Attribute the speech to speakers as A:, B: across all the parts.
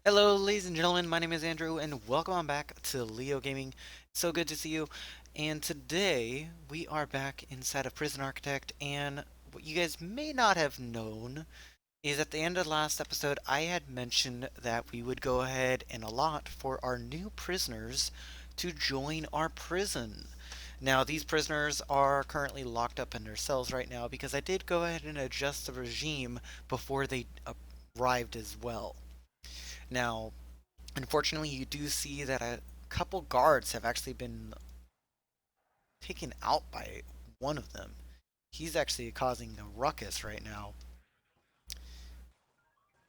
A: Hello, ladies and gentlemen. My name is Andrew, and welcome on back to Leo Gaming. So good to see you. And today we are back inside of Prison Architect. And what you guys may not have known is at the end of the last episode, I had mentioned that we would go ahead and allot for our new prisoners to join our prison. Now, these prisoners are currently locked up in their cells right now because I did go ahead and adjust the regime before they arrived as well. Now, unfortunately, you do see that a couple guards have actually been taken out by one of them. He's actually causing a ruckus right now.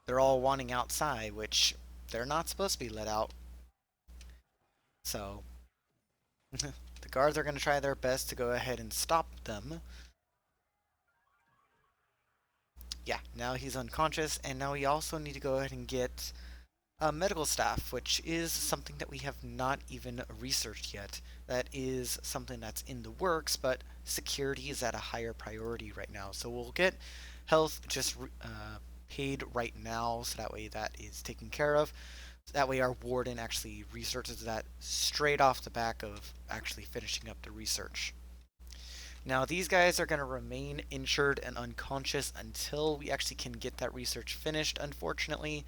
A: They're all wanting outside, which they're not supposed to be let out. So, the guards are going to try their best to go ahead and stop them. Yeah, now he's unconscious, and now we also need to go ahead and get medical staff, which is something that we have not even researched yet. That is something that's in the works, but security is at a higher priority right now. So we'll get health just paid right now, so that way that is taken care of. So that way our warden actually researches that straight off the back of actually finishing up the research. Now, these guys are going to remain injured and unconscious until we actually can get that research finished, unfortunately.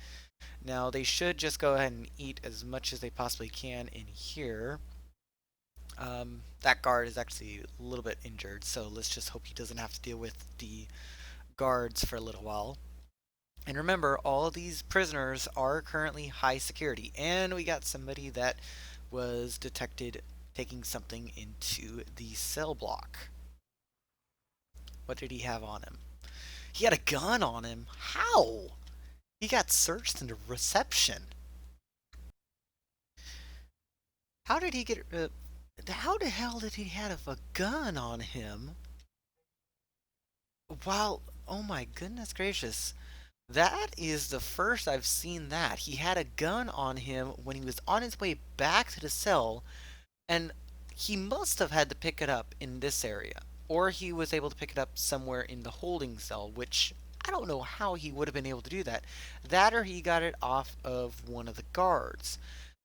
A: Now, they should just go ahead and eat as much as they possibly can in here. That guard is actually a little bit injured, so let's just hope he doesn't have to deal with the guards for a little while. And remember, all of these prisoners are currently high security, and we got somebody that was detected taking something into the cell block. What did he have on him? He had a gun on him. How? He got searched in the reception. How did he get? How the hell did he have a gun on him? Wow! Oh my goodness gracious! That is the first I've seen that. He had a gun on him when he was on his way back to the cell, and he must have had to pick it up in this area, or he was able to pick it up somewhere in the holding cell, which I don't know how he would have been able to do that. That or he got it off of one of the guards,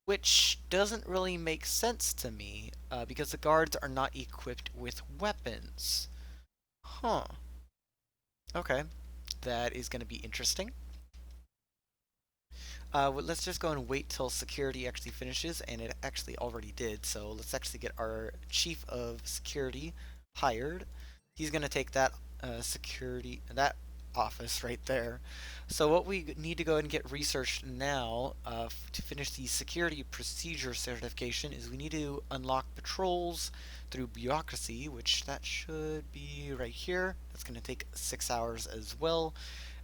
A: which doesn't really make sense to me because the guards are not equipped with weapons. Huh. Okay. That is going to be interesting. Well, let's just go and wait till security actually finishes, and it actually already did. So let's actually get our chief of security hired. He's going to take that that office right there. So what we need to go and get researched now to finish the security procedure certification is we need to unlock patrols through bureaucracy, which that should be right here. That's going to take 6 hours as well.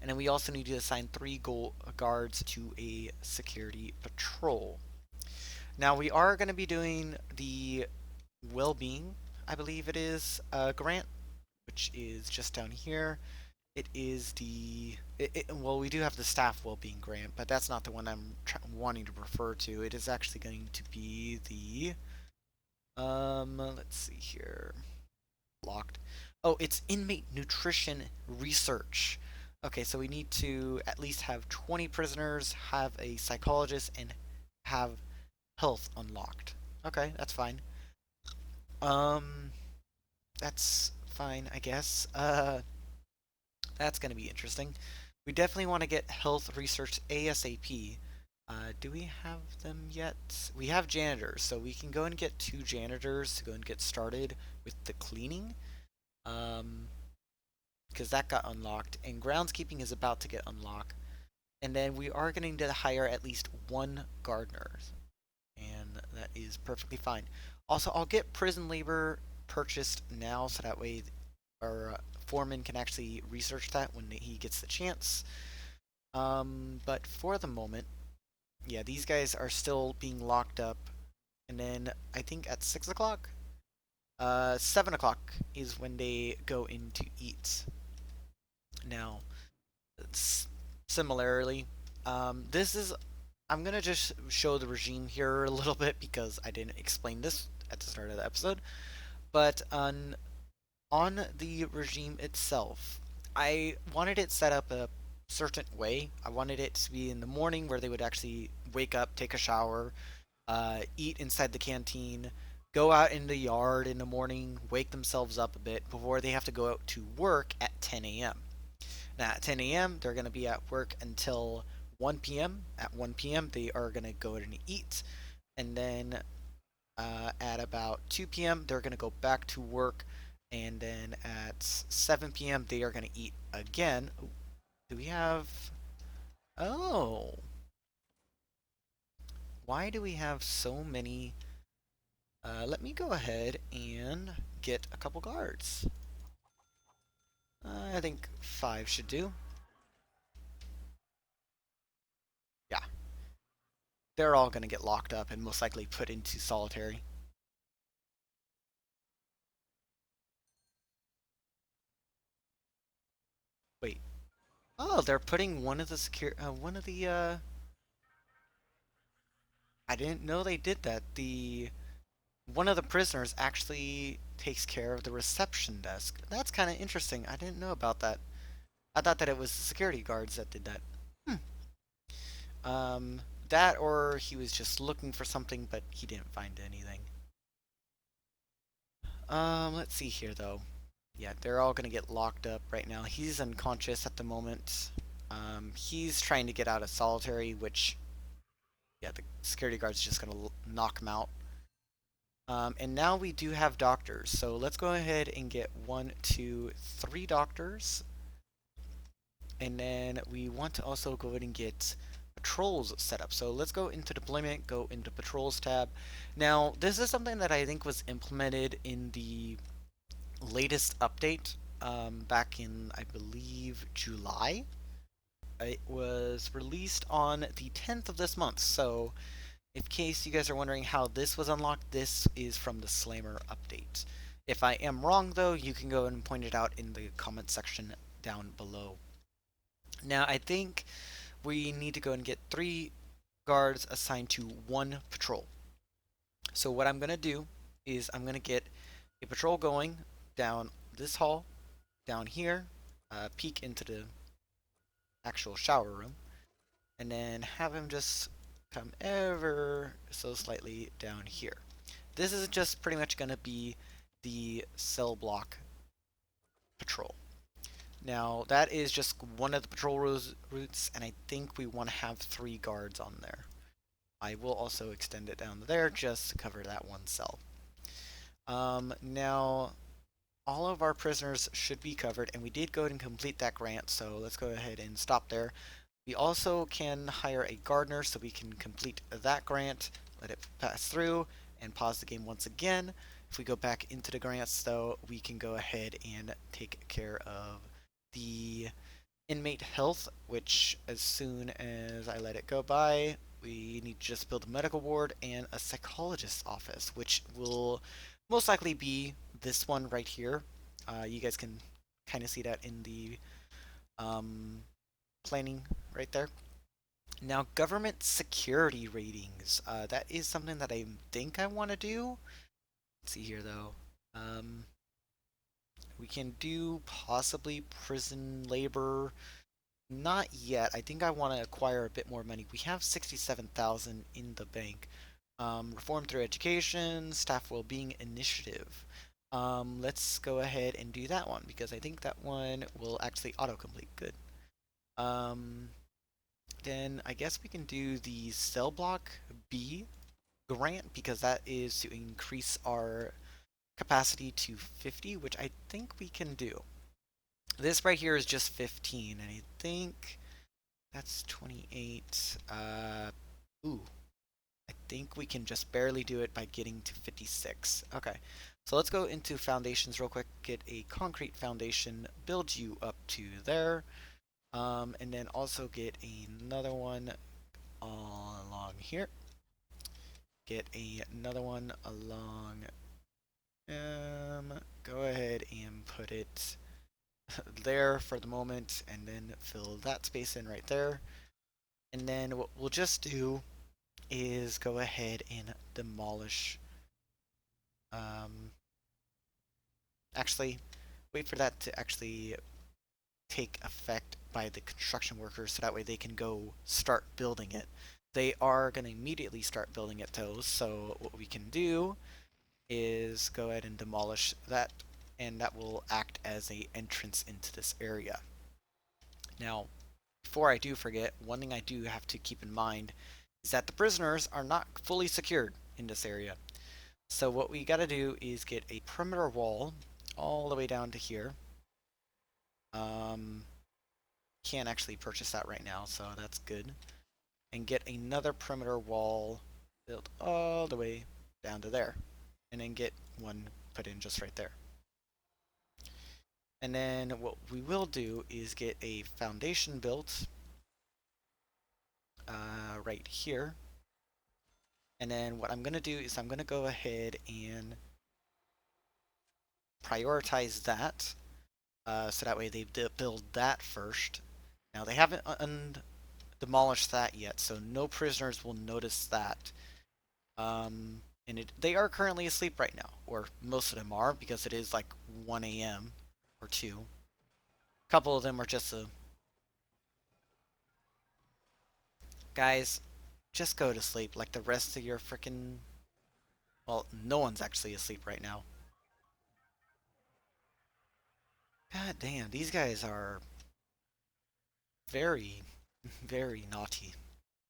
A: And then we also need to assign 3 guards to a security patrol. Now we are going to be doing the well-being, I believe it is, grant, which is just down here. It is well, we do have the staff well-being grant, but that's not the one I'm wanting to refer to. It is actually going to be let's see here. Locked. Oh, it's inmate nutrition research. Okay, so we need to at least have 20 prisoners, have a psychologist, and have health unlocked. Okay, that's fine. Um, that's fine, I guess. That's gonna be interesting. We definitely want to get health research ASAP. Do we have them yet? We have janitors, so we can go and get 2 janitors to go and get started with the cleaning. Um, because that got unlocked, and groundskeeping is about to get unlocked. And then we are going to hire at least 1 gardener, and that is perfectly fine. Also, I'll get prison labor purchased now, so that way our foreman can actually research that when he gets the chance. But for the moment, yeah, these guys are still being locked up. And then I think at 6 o'clock, 7 o'clock is when they go in to eat. Now, similarly, this is I'm gonna just show the regime here a little bit because I didn't explain this at the start of the episode. But on the regime itself, I wanted it set up certain way. I wanted it to be in the morning where they would actually wake up, take a shower, eat inside the canteen, go out in the yard in the morning, wake themselves up a bit before they have to go out to work at 10 a.m. Now, at 10 a.m., they're going to be at work until 1 p.m. At 1 p.m., they are going to go and eat. And then at about 2 p.m., they're going to go back to work. And then at 7 p.m., they are going to eat again. Do we have. Oh. Why do we have so many? Let me go ahead and get a couple guards. I think 5 should do. Yeah. They're all going to get locked up and most likely put into solitary. Wait. Oh, they're putting one of the I didn't know they did that. The one of the prisoners actually takes care of the reception desk. That's kind of interesting. I didn't know about that. I thought that it was the security guards that did that. Hmm. Um, that or he was just looking for something, but he didn't find anything. Let's see here though. Yeah, they're all gonna get locked up right now. He's unconscious at the moment. He's trying to get out of solitary, which, yeah, the security guard's just gonna knock him out. And now we do have doctors, so let's go ahead and get 1, 2, 3 doctors. And then we want to also go ahead and get patrols set up. So let's go into deployment, go into patrols tab. Now, this is something that I think was implemented in the latest update back in, I believe, July. It was released on the 10th of this month. So, in case you guys are wondering how this was unlocked, this is from the Slammer update. If I am wrong, though, you can go and point it out in the comment section down below. Now, I think we need to go and get 3 guards assigned to 1 patrol. So what I'm going to do is I'm going to get a patrol going down this hall, down here, peek into the actual shower room, and then have him just come ever so slightly down here. This is just pretty much going to be the cell block patrol. Now, that is just one of the patrol routes, and I think we want to have 3 guards on there. I will also extend it down there just to cover that one cell. Now, all of our prisoners should be covered, and we did go ahead and complete that grant, so let's go ahead and stop there. We also can hire a gardener so we can complete that grant, let it pass through, and pause the game once again. If we go back into the grants, though, we can go ahead and take care of the inmate health, which as soon as I let it go by, we need to just build a medical ward and a psychologist's office, which will most likely be this one right here. You guys can kind of see that in the um, planning right there. Now, government security ratings. That is something that I think I want to do. Let's see here, though. Um, we can do possibly prison labor. Not yet. I think I want to acquire a bit more money. We have 67,000 in the bank. Reform through education, staff well-being initiative. Let's go ahead and do that one because I think that one will actually autocomplete. Good. Um, then I guess we can do the cell block B grant because that is to increase our capacity to 50, which I think we can do. This right here is just 15, and I think that's 28. Ooh, I think we can just barely do it by getting to 56. Okay, so let's go into foundations real quick. Get a concrete foundation, build you up to there, and then also get another one along here. Get another one along. Go ahead and put it there for the moment, and then fill that space in right there. And then what we'll just do is go ahead and demolish. Um, actually, wait for that to actually take effect by the construction workers so that way they can go start building it. They are going to immediately start building it though, so what we can do is go ahead and demolish that, and that will act as a entrance into this area. Now, before I do forget, one thing I do have to keep in mind is that the prisoners are not fully secured in this area. So what we gotta do is get a perimeter wall all the way down to here. Um, can't actually purchase that right now, so that's good. And get another perimeter wall built all the way down to there. And then get one put in just right there. And then what we will do is get a foundation built right here. And then what I'm going to do is I'm going to go ahead and prioritize that so that way they build that first. Now they haven't demolished that yet, so no prisoners will notice that. They are currently asleep right now, or most of them are, because it is like 1 a.m. or 2. A couple of them are just guys, just go to sleep like the rest of your freaking. Well, no one's actually asleep right now. God damn, these guys are very, very naughty,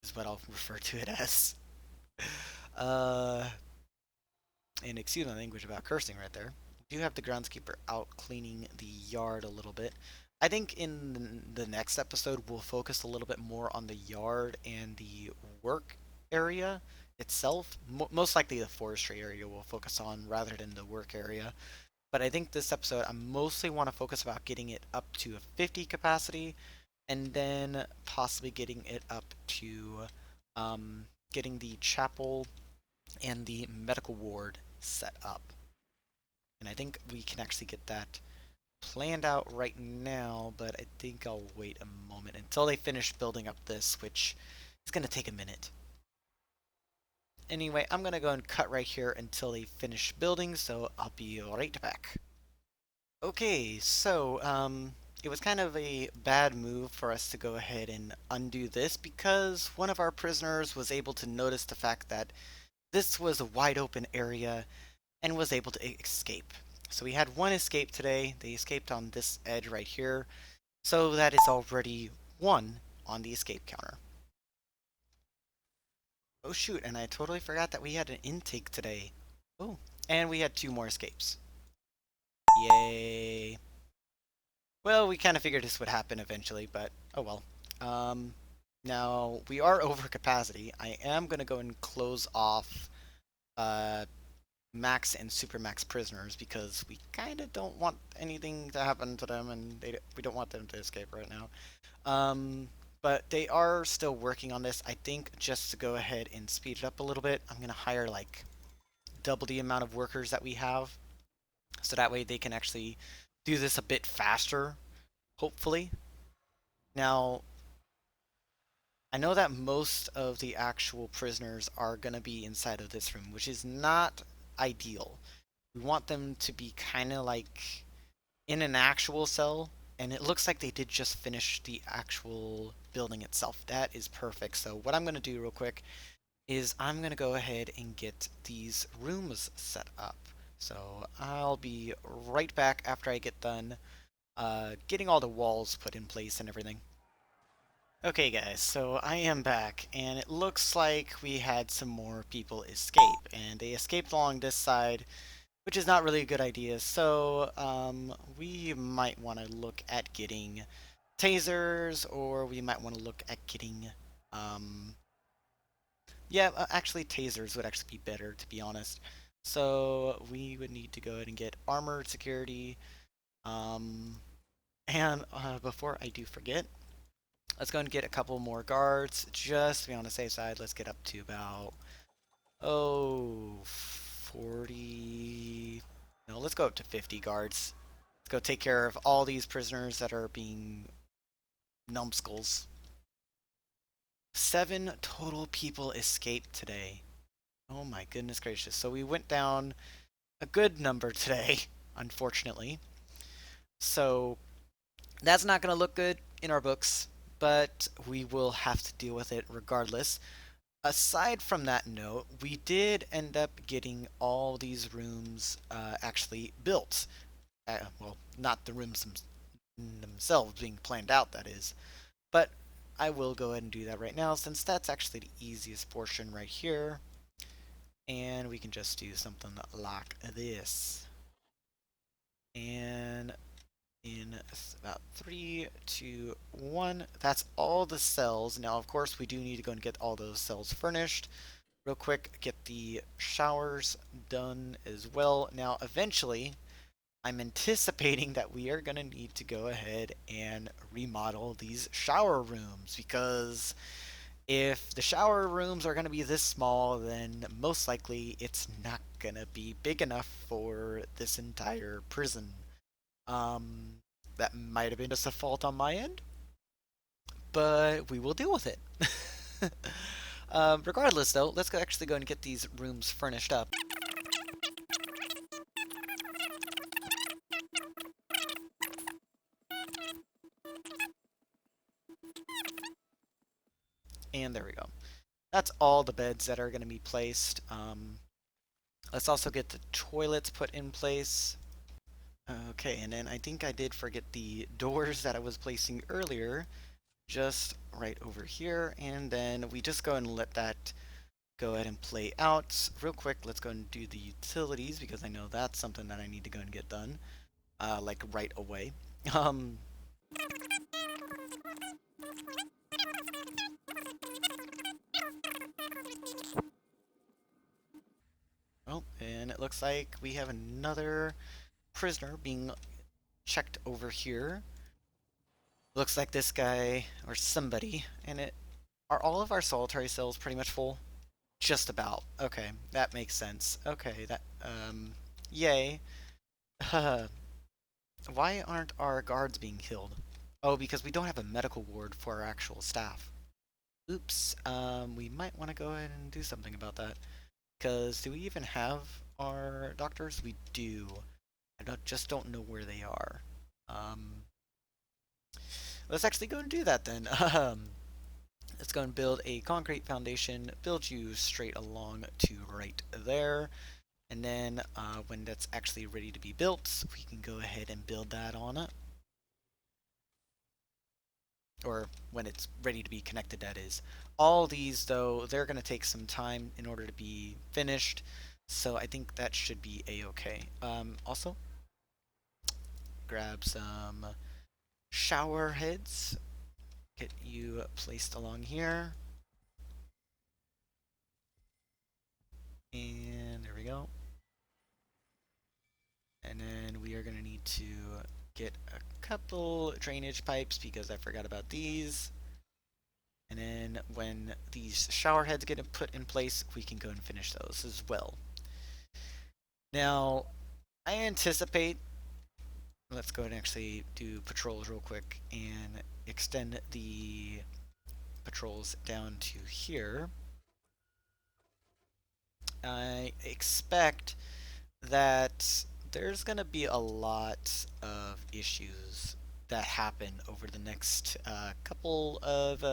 A: is what I'll refer to it as. Uh, and excuse my language about cursing right there. We do have the groundskeeper out cleaning the yard a little bit. I think in the next episode we'll focus a little bit more on the yard and the work area itself. Most likely the forestry area we'll focus on rather than the work area. But I think this episode I mostly want to focus about getting it up to a 50 capacity and then possibly getting it up to getting the chapel and the medical ward set up. And I think we can actually get that planned out right now, but I think I'll wait a moment until they finish building up this, which is going to take a minute. Anyway, I'm going to go and cut right here until they finish building, so I'll be right back. Okay, so it was kind of a bad move for us to go ahead and undo this because one of our prisoners was able to notice the fact that this was a wide open area and was able to escape. So we had one escape today. They escaped on this edge right here. So that is already one on the escape counter. Oh shoot, and I totally forgot that we had an intake today. Oh, and we had 2 more escapes. Yay. Well, we kind of figured this would happen eventually, but oh well. Now, we are over capacity. I am going to go and close off uh, max and super max prisoners because we kind of don't want anything to happen to them and we don't want them to escape right now. But they are still working on this. I think just to go ahead and speed it up a little bit, I'm going to hire like double the amount of workers that we have so that way they can actually do this a bit faster, hopefully. Now, I know that most of the actual prisoners are going to be inside of this room, which is not ideal. We want them to be kind of like in an actual cell, and it looks like they did just finish the actual building itself. That is perfect. So what I'm going to do real quick is I'm going to go ahead and get these rooms set up. So I'll be right back after I get done getting all the walls put in place and everything. Okay guys, so I am back, and it looks like we had some more people escape, and they escaped along this side, which is not really a good idea, so we might want to look at getting tasers, or we might want to look at getting, yeah, actually tasers would actually be better, to be honest. So we would need to go ahead and get armored security, um, and before I do forget, let's go and get a couple more guards, just to be on the safe side. Let's get up to about, 40... No, let's go up to 50 guards. Let's go take care of all these prisoners that are being numbskulls. 7 total people escaped today. Oh my goodness gracious. So we went down a good number today, unfortunately. So that's not going to look good. in our books, but we will have to deal with it regardless. Aside from that note, we did end up getting all these rooms actually built. Well, not the rooms themselves being planned out, that is. But I will go ahead and do that right now since that's actually the easiest portion right here. And we can just do something like this. And in about 3, 2, 1, that's all the cells. Now, of course, we do need to go and get all those cells furnished. Real quick, get the showers done as well. Now, eventually, I'm anticipating that we are going to need to go ahead and remodel these shower rooms because if the shower rooms are going to be this small, then most likely it's not going to be big enough for this entire prison. Um, that might have been just a fault on my end, but we will deal with it. Regardless, though, let's actually go and get these rooms furnished up. And there we go. That's all the beds that are going to be placed. Let's also get the toilets put in place. Okay, and then I think I did forget the doors that I was placing earlier, just right over here. And then we just go and let that go ahead and play out. Real quick, let's go and do the utilities because I know that's something that I need to go and get done, like right away. Um, oh, and it looks like we have another prisoner being checked over here. Looks like this guy or somebody, and it are all of our solitary cells pretty much full? Just about. Okay, that makes sense. Okay, yay. Why aren't our guards being killed? Oh, because we don't have a medical ward for our actual staff. Oops. We might want to go ahead and do something about that. Because do we even have our doctors? We do. Just don't know where they are. Um, let's actually go and do that then. Let's go and build a concrete foundation. Build you straight along to right there. And then when that's actually ready to be built, we can go ahead and build that on it. Or when it's ready to be connected, that is. All these, though, they're going to take some time in order to be finished. So I think that should be a-okay. Also, grab some shower heads. Get you placed along here. And there we go. And then we are going to need to get a couple drainage pipes because I forgot about these. And then when these shower heads get put in place, we can go and finish those as well. Now, I anticipate, let's go ahead and actually do patrols real quick and extend the patrols down to here. I expect that there's going to be a lot of issues that happen over the next couple of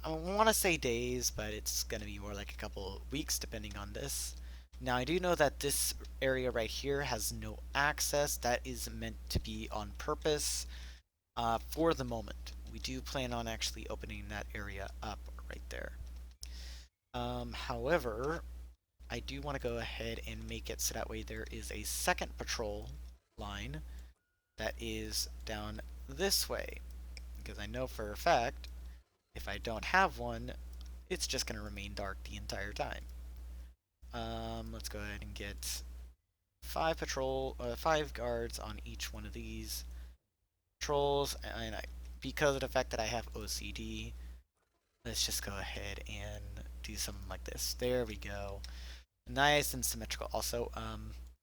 A: I want to say days, but it's going to be more like a couple weeks depending on this. Now, I do know that this area right here has no access. That is meant to be on purpose for the moment. We do plan on actually opening that area up right there. However, I do want to go ahead and make it so that way there is a second patrol line that is down this way. Because I know for a fact, if I don't have one, it's just going to remain dark the entire time. Let's go ahead and get 5 guards on each one of these patrols, and because of the fact that I have OCD, let's just go ahead and do something like this. There we go. Nice and symmetrical. Also,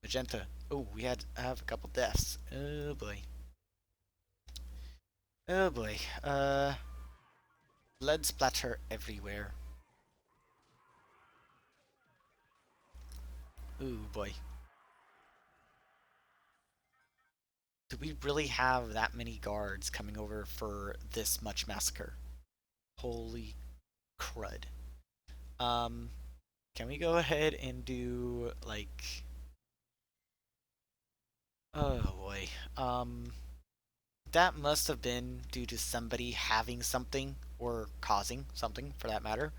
A: magenta. Oh, I have a couple deaths. Oh boy. Oh boy. Blood splatter everywhere. Oh boy. Do we really have that many guards coming over for this much massacre? Holy crud. Um, can we go ahead and do like, oh boy. That must have been due to somebody having something or causing something for that matter.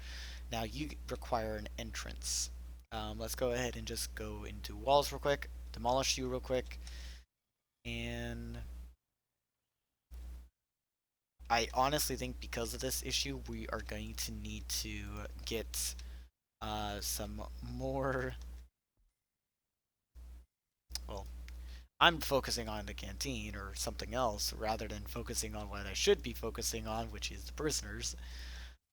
A: Now you require an entrance. Let's go ahead and just go into walls real quick, demolish you real quick, and I honestly think because of this issue, we are going to need to get some more. Well, I'm focusing on the canteen or something else rather than focusing on what I should be focusing on, which is the prisoners.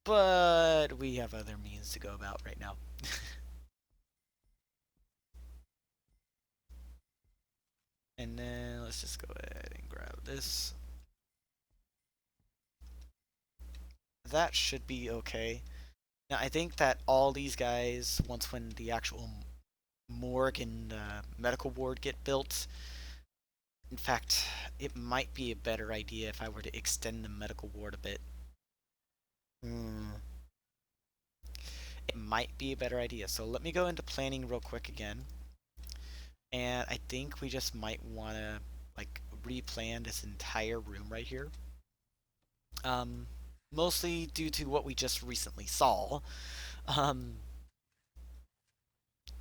A: But we have other means to go about right now. And then let's just go ahead and grab this. That should be okay. Now, I think that all these guys, once when the actual morgue and medical ward get built, in fact, it might be a better idea if I were to extend the medical ward a bit. Hmm. It might be a better idea. So let me go into planning real quick again. And I think we just might want to like replan this entire room right here. Um, Mostly due to what we just recently saw. Um,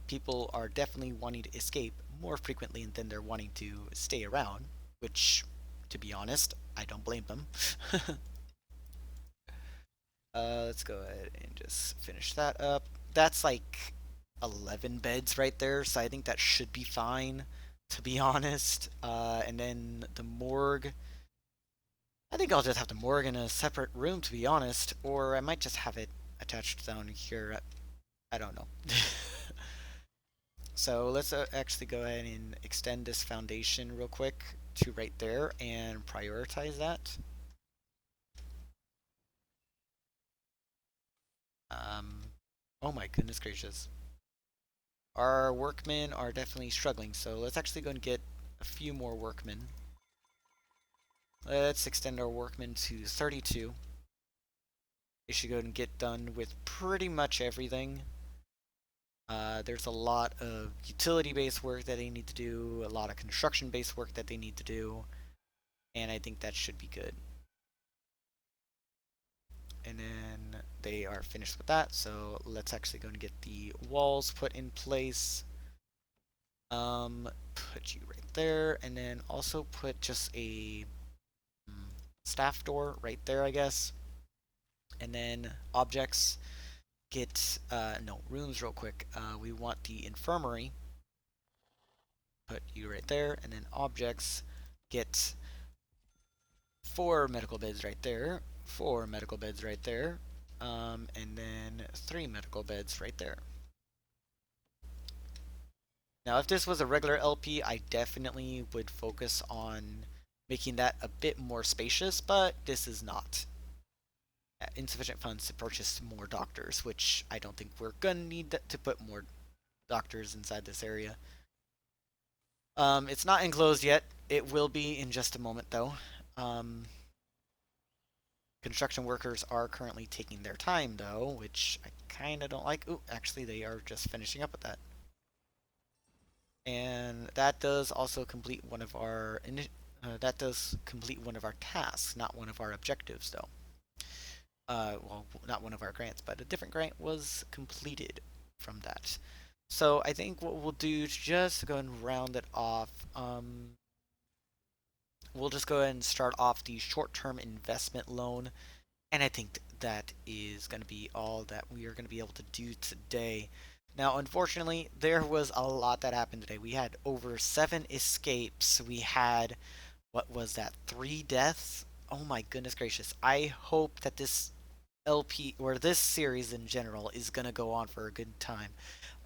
A: People are definitely wanting to escape more frequently than they're wanting to stay around, which, to be honest, I don't blame them. Let's go ahead and just finish that up. That's like 11 beds right there, so I think that should be fine, to be honest. And then the morgue. I think I'll just have the morgue in a separate room, to be honest, or I might just have it attached down here. I don't know. So let's actually go ahead and extend this foundation real quick to right there and prioritize that. Um, oh my goodness gracious. Our workmen are definitely struggling, so let's actually go and get a few more workmen. Let's extend our workmen to 32. They should go and get done with pretty much everything. There's a lot of utility-based work that they need to do, a lot of construction-based work that they need to do, and I think that should be good. And then they are finished with that, so let's actually go and get the walls put in place. Put you right there, and then also put just a staff door right there, I guess. And then objects, get, no, rooms real quick. We want the infirmary, put you right there, and then objects, get 4 medical beds right there, 4 medical beds right there, and then 3 medical beds right there. Now, if this was a regular LP, I definitely would focus on making that a bit more spacious, but this is not. Insufficient funds to purchase more doctors, which I don't think we're gonna need to put more doctors inside this area. It's not enclosed yet. It will be in just a moment, though. Um, Construction workers are currently taking their time, though, which I kind of don't like. Ooh, actually, they are just finishing up with that. And that does also complete one of our tasks, not one of our objectives, though. Well, not one of our grants, but a different grant was completed from that. So I think what we'll do is just go and round it off. We'll just go ahead and start off the short-term investment loan, and I think that is going to be all that we are going to be able to do today. Now, unfortunately, there was a lot that happened today. We had over 7 escapes. We had, what was that, 3 deaths? Oh my goodness gracious. I hope that this LP, or this series in general, is going to go on for a good time.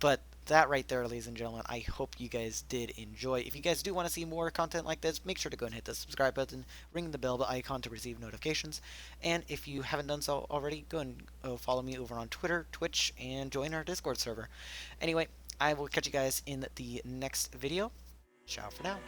A: But that right there, ladies and gentlemen, I hope you guys did enjoy. If you guys do want to see more content like this, make sure to go and hit the subscribe button, ring the bell icon to receive notifications. And if you haven't done so already, go and follow me over on Twitter, Twitch, and join our Discord server. Anyway, I will catch you guys in the next video. Ciao for now.